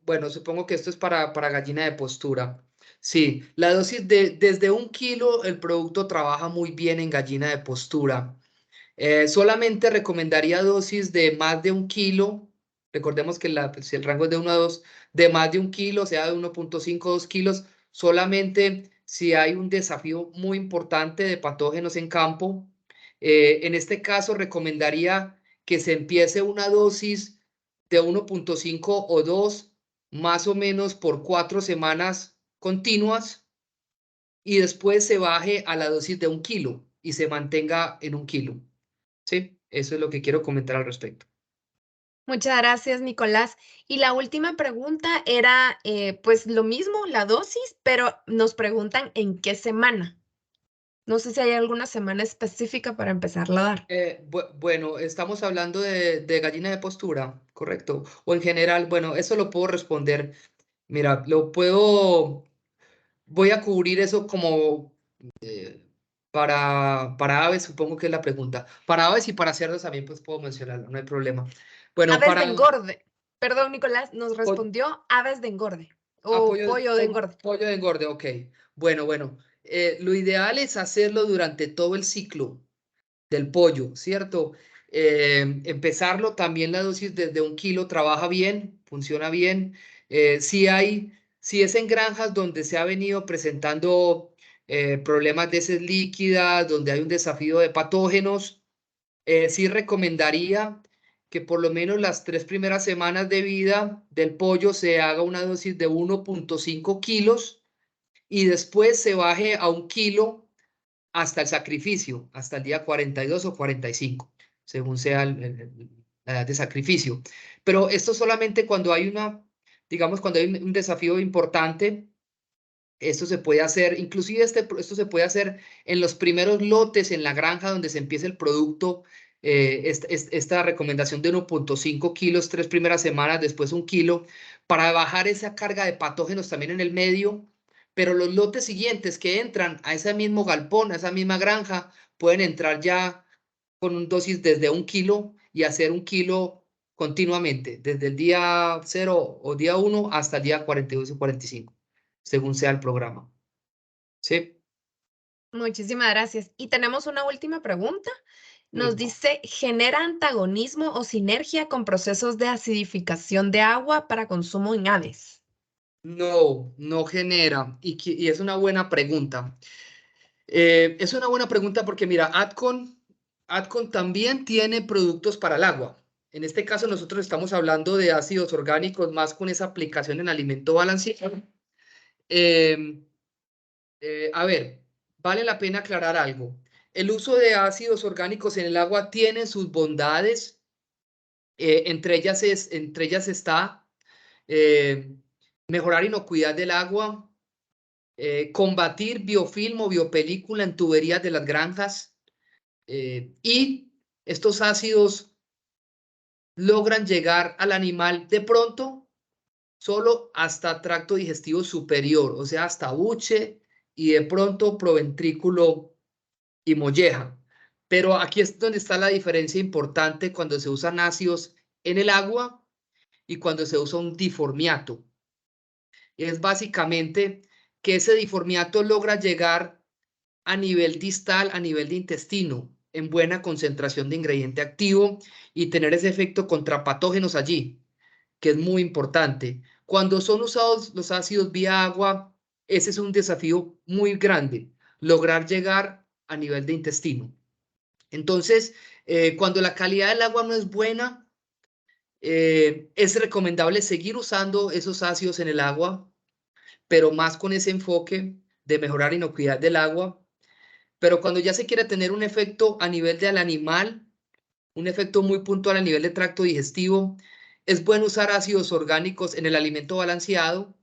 Bueno, supongo que esto es para gallina de postura. Sí, la dosis desde 1 kilo, el producto trabaja muy bien en gallina de postura. Solamente recomendaría dosis de más de 1 kilo. Recordemos que si el rango es de 1 a 2, de más de 1 kilo, o sea, de 1.5 2 kilos, solamente si hay un desafío muy importante de patógenos en campo. En este caso, recomendaría que se empiece una dosis de 1.5 o 2, más o menos por 4 semanas continuas, y después se baje a la dosis de 1 kilo y se mantenga en 1 kilo. Sí, eso es lo que quiero comentar al respecto. Muchas gracias, Nicolás. Y la última pregunta era, pues lo mismo, la dosis, pero nos preguntan en qué semana. No sé si hay alguna semana específica para empezarla a dar. Bueno, estamos hablando de gallina de postura, ¿correcto? O en general, bueno, eso lo puedo responder. Mira, voy a cubrir eso como para aves, supongo que es la pregunta. Para aves y para cerdos también pues puedo mencionarlo, no hay problema. Bueno, Aves de engorde. Perdón, Nicolás, nos po- respondió aves de engorde o pollo de engorde. pollo de engorde, ok. Bueno, lo ideal es hacerlo durante todo el ciclo del pollo, ¿cierto? Empezarlo también la dosis desde 1 kilo trabaja bien, funciona bien. Si es en granjas donde se ha venido presentando problemas de heces líquidas, donde hay un desafío de patógenos, sí recomendaría que por lo menos las 3 primeras semanas de vida del pollo se haga una dosis de 1.5 kilos y después se baje a 1 kilo hasta el sacrificio, hasta el día 42 o 45, según sea la edad de sacrificio. Pero esto solamente cuando hay digamos, cuando hay un desafío importante. Esto se puede hacer, inclusive esto se puede hacer en los primeros lotes en la granja donde se empieza el producto. Esta recomendación de 1.5 kilos, 3 primeras semanas, después 1 kilo, para bajar esa carga de patógenos también en el medio, pero los lotes siguientes que entran a ese mismo galpón, a esa misma granja, pueden entrar ya con un dosis desde 1 kilo y hacer 1 kilo continuamente, desde el día 0 o día 1 hasta el día 42 o 45, según sea el programa. ¿Sí? Muchísimas gracias. Y tenemos una última pregunta. Nos Mm. dice, ¿genera antagonismo o sinergia con procesos de acidificación de agua para consumo en aves? No, no genera. Y es una buena pregunta. Es una buena pregunta porque mira, Adcon también tiene productos para el agua. En este caso nosotros estamos hablando de ácidos orgánicos más con esa aplicación en alimento balanceado. Eh, a ver, vale la pena aclarar algo. El uso de ácidos orgánicos en el agua tiene sus bondades. Entre ellas está eh, mejorar inocuidad del agua, combatir biofilm o biopelícula en tuberías de las granjas, y estos ácidos logran llegar al animal de pronto solo hasta tracto digestivo superior, o sea, hasta buche y de pronto proventrículo y molleja. Pero aquí es donde está la diferencia importante cuando se usan ácidos en el agua y cuando se usa un diformiato. Es básicamente que ese diformiato logra llegar a nivel distal, a nivel de intestino, en buena concentración de ingrediente activo y tener ese efecto contra patógenos allí, que es muy importante. Cuando son usados los ácidos vía agua, ese es un desafío muy grande, lograr llegar a nivel de intestino. Entonces, cuando la calidad del agua no es buena, es recomendable seguir usando esos ácidos en el agua, pero más con ese enfoque de mejorar inocuidad del agua. Pero cuando ya se quiere tener un efecto a nivel del animal, un efecto muy puntual a nivel de tracto digestivo, es bueno usar ácidos orgánicos en el alimento balanceado,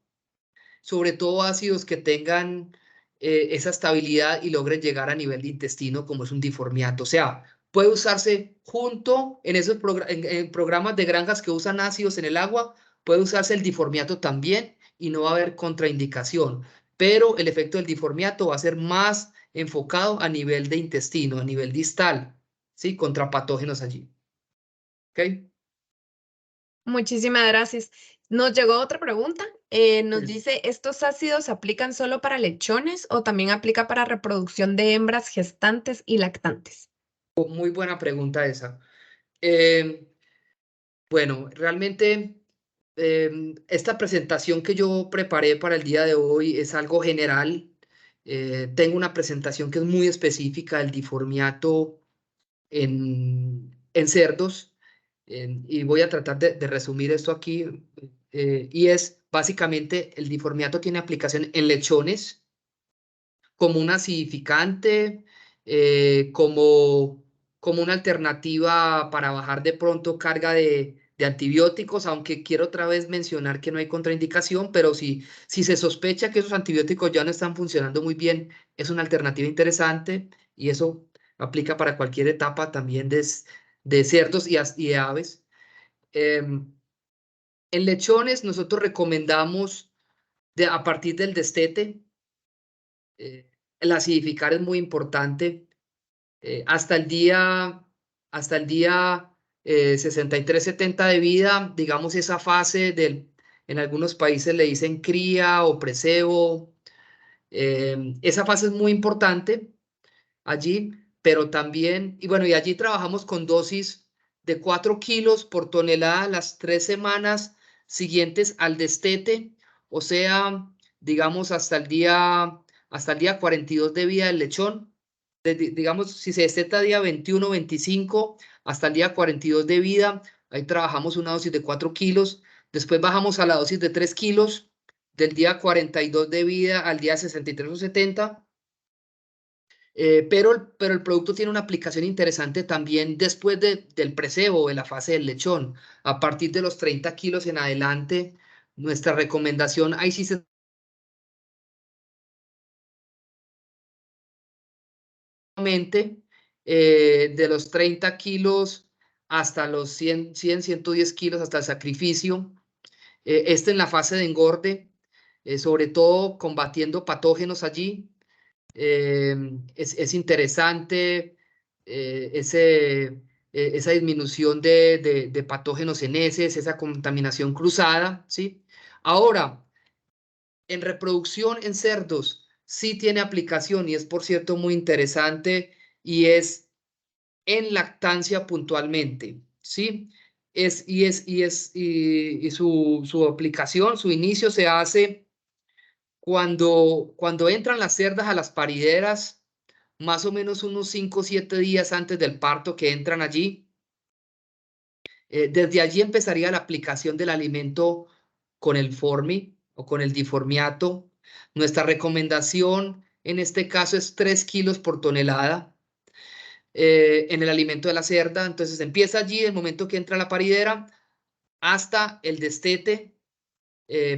sobre todo ácidos que tengan esa estabilidad y logren llegar a nivel de intestino, como es un diformiato. O sea, puede usarse junto en esos en programas de granjas que usan ácidos en el agua, puede usarse el diformiato también y no va a haber contraindicación, pero el efecto del diformiato va a ser más enfocado a nivel de intestino, a nivel distal, ¿sí? Contra patógenos allí. ¿Ok? Muchísimas gracias. Nos llegó otra pregunta. Nos Mm. dice, ¿estos ácidos se aplican solo para lechones o también aplica para reproducción de hembras gestantes y lactantes? Muy buena pregunta esa. Eh, Bueno, realmente esta presentación que yo preparé para el día de hoy es algo general. Tengo una presentación que es muy específica del diformiato en cerdos, y voy a tratar de resumir esto aquí. Y es básicamente el diformiato tiene aplicación en lechones como un acidificante, como una alternativa para bajar de pronto carga de antibióticos, aunque quiero otra vez mencionar que no hay contraindicación, pero si se sospecha que esos antibióticos ya no están funcionando muy bien, es una alternativa interesante y eso aplica para cualquier etapa también de cerdos y de aves. En lechones nosotros recomendamos a partir del destete. eh, el acidificar es muy importante. Hasta el día 63-70 de vida, digamos esa fase en algunos países le dicen cría o precebo. Esa fase es muy importante allí, pero también, y bueno, y allí trabajamos con dosis de 4 kilos por tonelada las 3 semanas siguientes al destete, o sea, digamos hasta el día 42 de vida del lechón. Digamos, si se desteta día 21, 25, hasta el día 42 de vida, ahí trabajamos una dosis de 4 kilos, después bajamos a la dosis de 3 kilos, del día 42 de vida al día 63 o 70. Pero el producto tiene una aplicación interesante también después del precebo, de la fase del lechón. A partir de los 30 kilos en adelante, nuestra recomendación, ahí sí de los 30 kilos hasta los 110 kilos, hasta el sacrificio. En la fase de engorde. sobre todo combatiendo patógenos allí. Es interesante esa disminución de patógenos en heces, esa contaminación cruzada, ¿sí? Ahora, en reproducción en cerdos sí tiene aplicación y es, por cierto, muy interesante y es en lactancia puntualmente, ¿sí? Y su aplicación, su inicio se hace cuando entran las cerdas a las parideras, más o menos unos 5 o 7 días antes del parto que entran allí. Desde allí empezaría la aplicación del alimento con el formi o con el diformiato. Nuestra recomendación en este caso es 3 kilos por tonelada en el alimento de la cerda. Entonces empieza allí el momento que entra la paridera hasta el destete.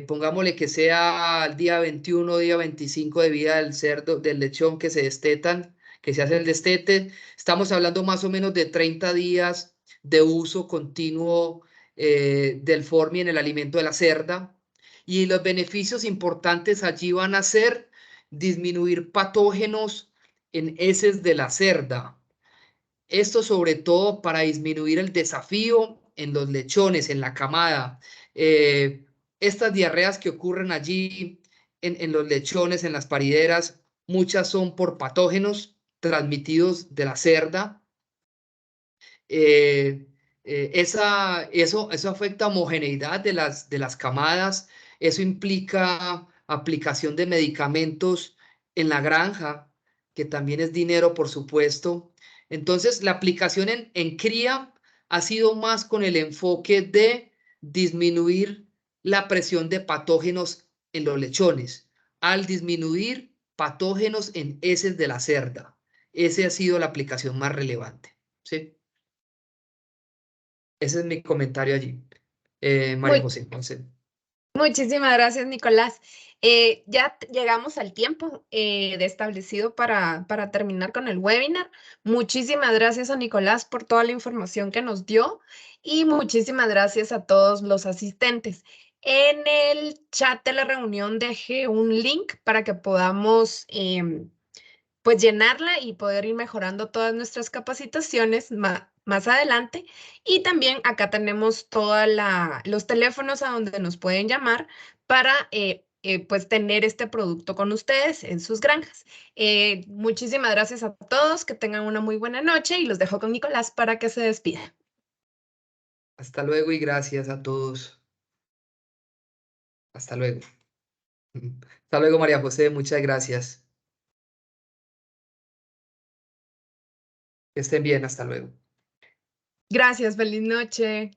Pongámosle que sea el día 21, día 25 de vida del cerdo, del lechón que se destetan, que se hace el destete. Estamos hablando más o menos de 30 días de uso continuo del formi en el alimento de la cerda. Y los beneficios importantes allí van a ser disminuir patógenos en heces de la cerda. Esto sobre todo para disminuir el desafío en los lechones, en la camada. Estas diarreas que ocurren allí en los lechones, en las parideras, muchas son por patógenos transmitidos de la cerda. Eso afecta homogeneidad de las camadas, eso implica aplicación de medicamentos en la granja, que también es dinero, por supuesto. Entonces, la aplicación en cría ha sido más con el enfoque de disminuir la presión de patógenos en los lechones, al disminuir patógenos en heces de la cerda. Esa ha sido la aplicación más relevante, ¿sí? Ese es mi comentario allí, María Muy, José. Entonces, muchísimas gracias, Nicolás. Ya llegamos al tiempo de establecido para terminar con el webinar. Muchísimas gracias a Nicolás por toda la información que nos dio y muchísimas gracias a todos los asistentes. En el chat de la reunión dejé un link para que podamos pues llenarla y poder ir mejorando todas nuestras capacitaciones más adelante. Y también acá tenemos todos los teléfonos a donde nos pueden llamar para pues tener este producto con ustedes en sus granjas. Muchísimas gracias a todos, que tengan una muy buena noche y los dejo con Nicolás para que se despida. hasta luego y gracias a todos. Hasta luego. Hasta luego, María José. Muchas gracias. Que estén bien. Hasta luego. Gracias, feliz noche.